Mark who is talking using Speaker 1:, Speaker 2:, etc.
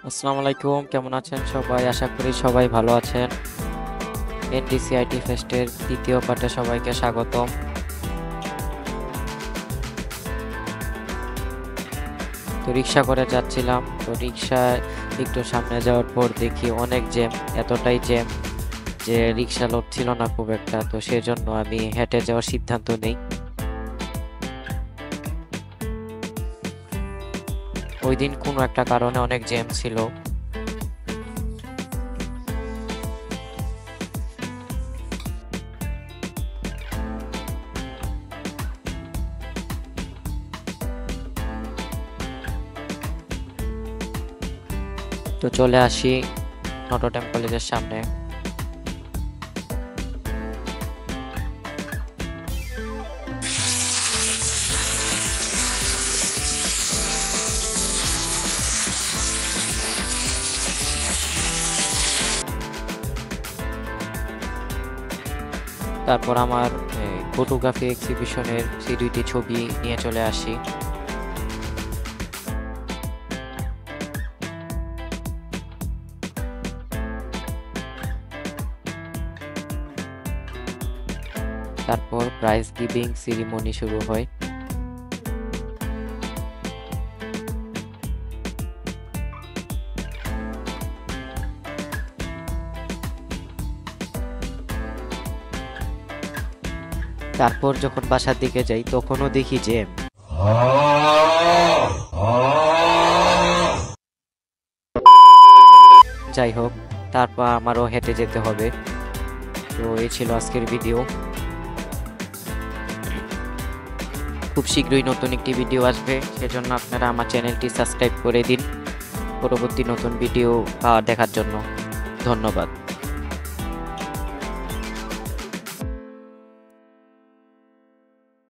Speaker 1: আসসালামু আলাইকুম, কেমন আছেন সবাই? আশা করি সবাই ভালো আছেন। এনডিসিআইটি ফেস্টের দ্বিতীয় পার্টে সবাইকে স্বাগতম। তো রিক্সা করে যাচ্ছিলাম, তো রিক্সায় একটু সামনে যাওয়ার পর দেখি অনেক জ্যাম, এতটাই জ্যাম যে রিক্সা লোড ছিল না খুব একটা, তো সেজন্য আমি হেঁটে যাওয়ার সিদ্ধান্ত নেই। ওই দিন কোনো একটা কারণে অনেক জ্যাম ছিল। তো চলে আসি নটরডেম কলেজের সামনে। তারপর আমার ফটোগ্রাফি এক্সিবিশনের সেই দুইটি ছবি নিয়ে চলে আসি। তারপর প্রাইজ গিভিং সেরিমনি শুরু হয়। তারপর যখন বাসার দিকে যাই তখনও দেখি যে যাই হোক, তারপর আমারও হেঁটে যেতে হবে। তো এই ছিল আজকের ভিডিও। খুব শীঘ্রই নতুন একটি ভিডিও আসবে, সেজন্য আপনারা আমার চ্যানেলটি সাবস্ক্রাইব করে দিন পরবর্তী নতুন ভিডিও দেখার জন্য। ধন্যবাদ।